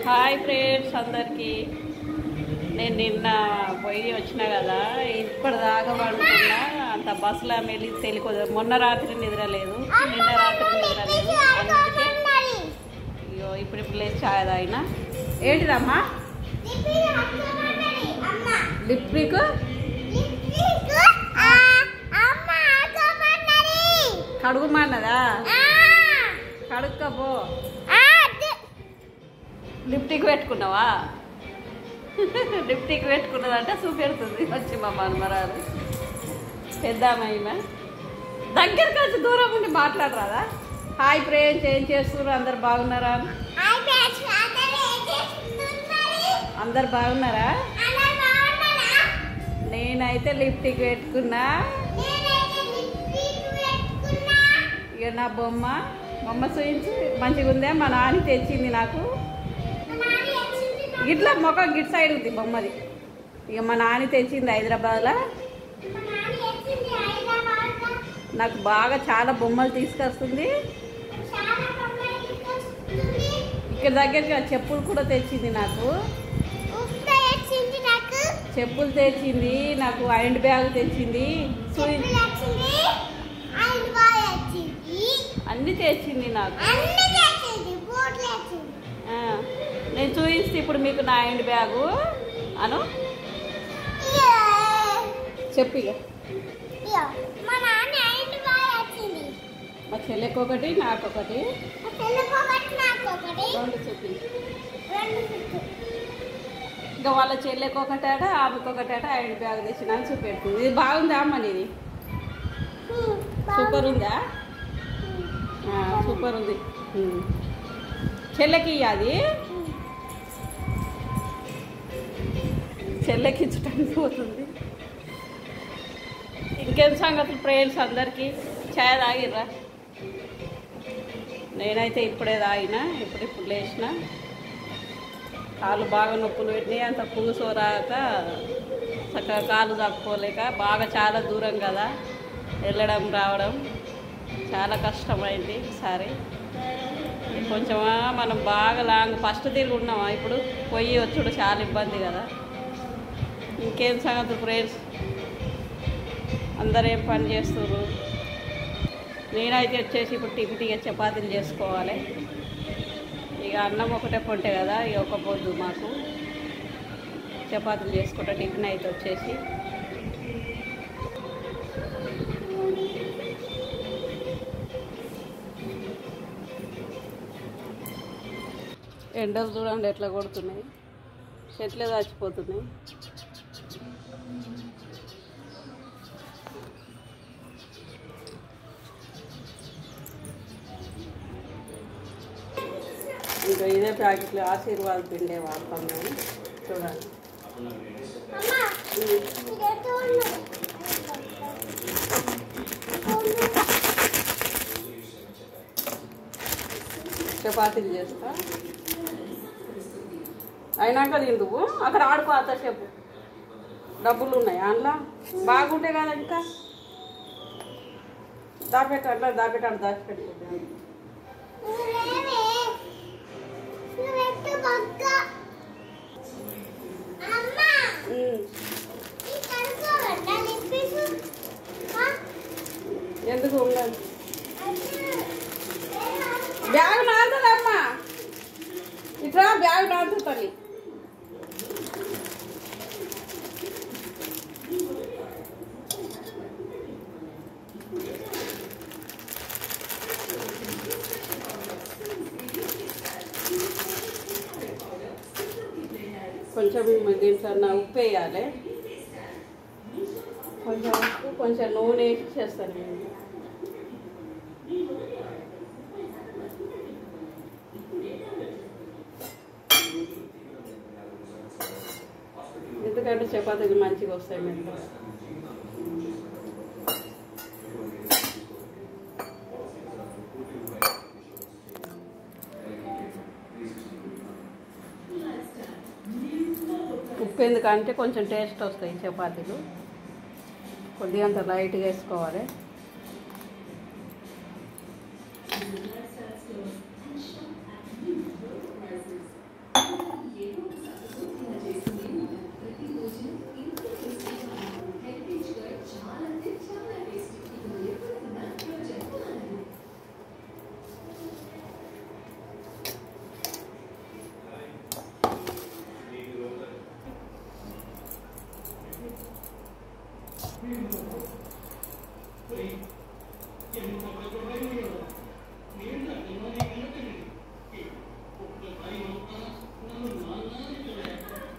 Hi friends అందరికీ. నేను నిన్న పోయి వచ్చినా కదా, ఇప్పటిదాకా పడుకున్నా. అంత బస్సులో వెళ్ళి తెలియదు. మొన్న రాత్రి నిద్రలేదు, నిన్న రాత్రి నిద్రలేదు. అందుకే అయ్యో ఇప్పుడు లేచి ఛాయ్ తాగినా. ఏంటిదమ్మా? లిప్స్టిక్ కడుగుమన్నదా? కడుక్కపో. లిప్టిక్ పెట్టుకున్నావా? లిప్టిక్ పెట్టుకున్నదంటే చూపెడుతుంది వచ్చి మా మనమరాలు పెద్దామయ్య. దగ్గరికి వచ్చి దూరం ఉండి మాట్లాడరాదా? హాయ్ ఫ్రెండ్స్, ఏం చేస్తున్నారు? అందరు బాగున్నారా? అందరు బాగున్నారా? నేనైతే లిప్టిక్ పెట్టుకున్నా. ఇక నా బొమ్మ చూయించి మంచిగా ఉందే. మా నాన్న తెచ్చింది నాకు. ఇట్లా ముఖం గిట్ సైడ్ ఉంది బొమ్మది. ఇక మా నాన్న తెచ్చింది హైదరాబాద్లో. నాకు బాగా చాలా బొమ్మలు తీసుకొస్తుంది. ఇక్కడ దగ్గరికి చెప్పులు కూడా తెచ్చింది నాకు. చెప్పులు తెచ్చింది నాకు, హ్యాండ్ బ్యాగ్ తెచ్చింది, అన్ని తెచ్చింది నాకు. నేను చూపిస్తే ఇప్పుడు మీకు నా హ్యాండ్ బ్యాగు అను చెప్పి. మా చెల్లెకి ఒకటి, నాకొకటి, రెండు చెప్పి. ఇంకా వాళ్ళ చెల్లెకి ఒకటాట, ఆమెకు ఒకటాట హ్యాండ్ బ్యాగ్ తెచ్చిన అని చూపెడుతుంది. ఇది బాగుందా అమ్మ? నీది సూపర్ ఉందా? సూపర్ ఉంది. చెల్లెకి అది చెల్లెకి ఇచ్చటానికి పోతుంది. ఇంకేం సంగతులు ఫ్రెండ్స్? అందరికీ ఛాయ్ తాగిర్రా? నేనైతే ఇప్పుడే తాగిన, ఇప్పుడు లేచిన. కాళ్ళు బాగా నొప్పులు పెట్టినాయి. అంత కూసోరాక చక్కగా కాళ్ళు తప్పుకోలేక, బాగా చాలా దూరం కదా వెళ్ళడం రావడం, చాలా కష్టమైంది. సరే కొంచెం మనం బాగా లాంగ్ ఫస్ట్ తిరిగి ఉన్నామా, ఇప్పుడు పోయి వచ్చుడు చాలా ఇబ్బంది కదా. ఇంకేం సంగతి ఫ్రెండ్స్? అందరు ఏం పని చేస్తున్నారు? నేనైతే వచ్చేసి ఇప్పుడు టిఫిన్గా చపాతీలు చేసుకోవాలి. ఇక అన్నం ఒకటే పొంటే కదా, ఇక ఒక పొద్దు మాకు. చపాతీలు చేసుకుంటా. టిఫిన్ అయితే వచ్చేసి ఎండలు చూడండి ఎట్లా కొడుతున్నాయి, చెట్లే చచ్చిపోతున్నాయి. ఇంకా ఇదే ప్యాకెట్లు ఆశీర్వాద్ పిండే వాడతాం మేము. చూడండి చపాతీలు చేస్తా. అయినాక తిందువు. అక్కడ ఆడుకో అంతసేపు. డబ్బులు ఉన్నాయి అందులో, బాగుంటాయి కదా. ఇంకా దాపెట్టాడు దాచిపెట్టుకుంటాను. ఎందుకు ఉండాలి? బ్యాగ్ నాదుదమ్మా, ఇట్లా బ్యాగ్ నాదు తల్లి. కొంచెం దీంట్లో ఉప్పు వేయాలి, కొంచెం ఉప్పు, కొంచెం నూనె వేసి చేస్తాను నేను. ఎందుకంటే చపాతీలు మంచిగా వస్తాయి మేము. ఉప్పు ఎందుకంటే కొంచెం టేస్ట్ వస్తాయి చపాతీలు. కొద్దిగా అంత లైట్గా వేసుకోవాలి.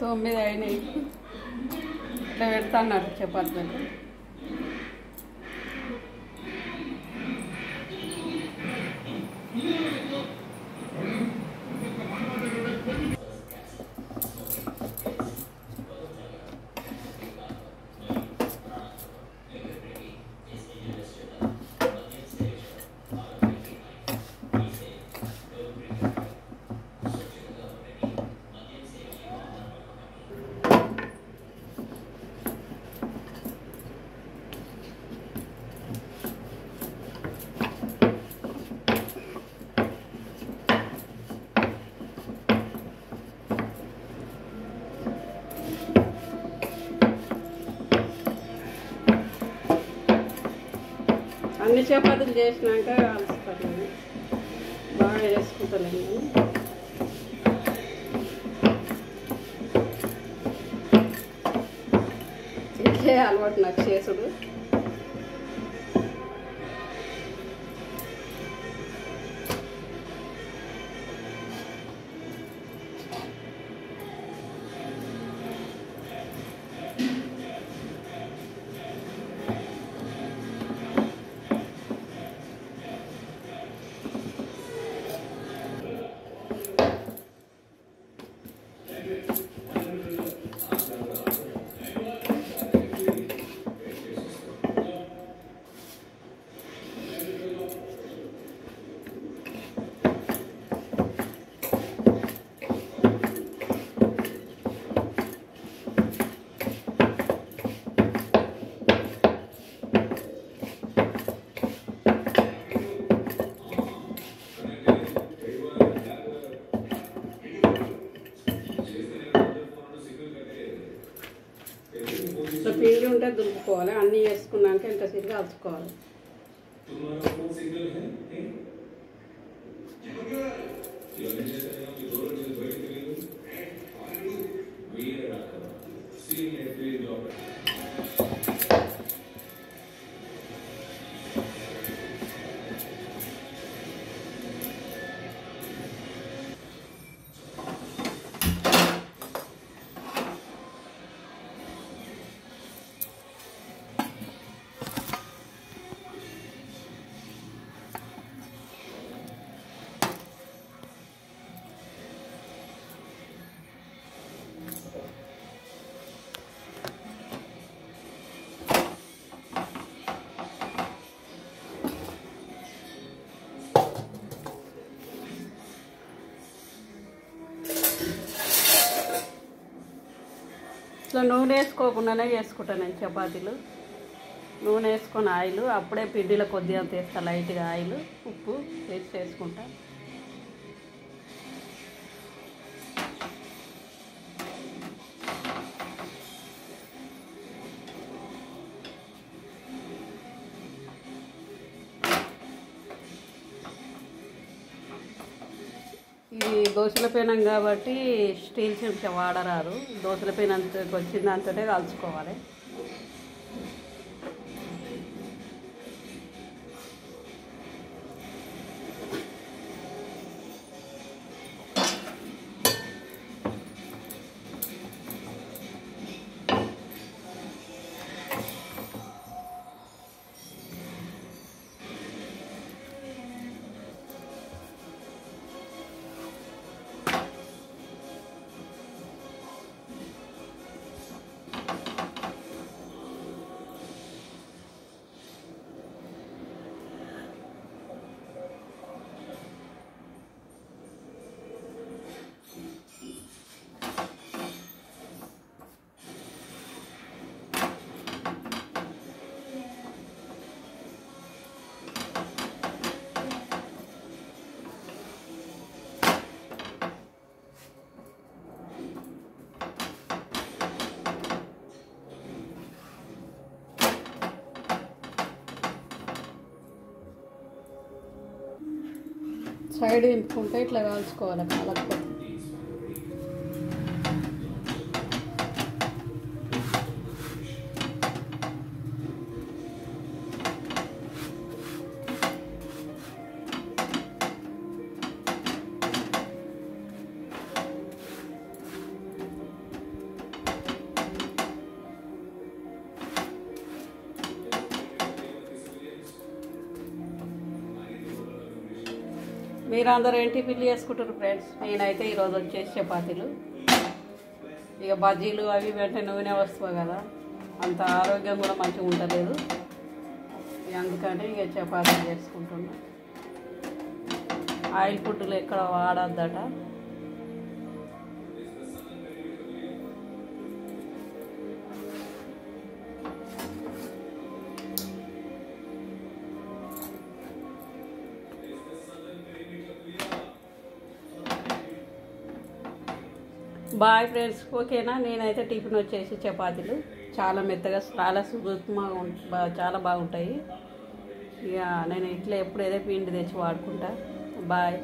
తొమ్మిది అయినాయి. ఇట్లా పెడతాన్నారు చపాతీలు. అన్ని చపాతీలు చేసినాక అలసిపోతాను, బాగా చేసుకుంటాను. ఇదే అలవాటు నాకు చేసుడు. ఇట్లా పిండి ఉంటే దులుపుకోవాలి. అన్నీ వేసుకున్నాక ఇంతసేపు కాల్చుకోవాలి. ఇట్లా నూనె వేసుకోకుండానే చేసుకుంటాను నేను చపాతీలు. నూనె వేసుకొని ఆయిల్, అప్పుడే పిండిలో కొద్దిగా వేస్తా, లైట్గా ఆయిల్, ఉప్పు వేసి చేసుకుంటా. ఇది దోశల పెనం కాబట్టి స్టీల్ చెంచా వాడరాదు. దోశల పెనంతకి వచ్చిన దాంతోనే కాల్చుకోవాలి. సైడ్ తింపుకుంటే ఇట్లా కాల్చుకోవాలి. కాలకపోతే మీరందరూ ఏం టిఫిన్లు చేసుకుంటారు ఫ్రెండ్స్? నేనైతే ఈరోజు వచ్చేసి చపాతీలు. ఇక బజ్జీలు అవి వెంటనే నూనె వస్తుంది కదా, అంత ఆరోగ్యం కూడా మంచిగా ఉండలేదు. అందుకని ఇక చపాతీలు చేసుకుంటున్నా. ఆయిల్ ఫుడ్లు ఎక్కడ వాడద్దట. బాయ్ ఫ్రెండ్స్, ఓకేనా? నేనైతే టిఫిన్ వచ్చేసి చపాతీలు చాలా మెత్తగా, చాలా సుగమగా, చాలా బాగుంటాయి. ఇక నేను ఇట్లా ఎప్పుడు ఏదో పిండి తెచ్చి వాడుకుంటా. బాయ్.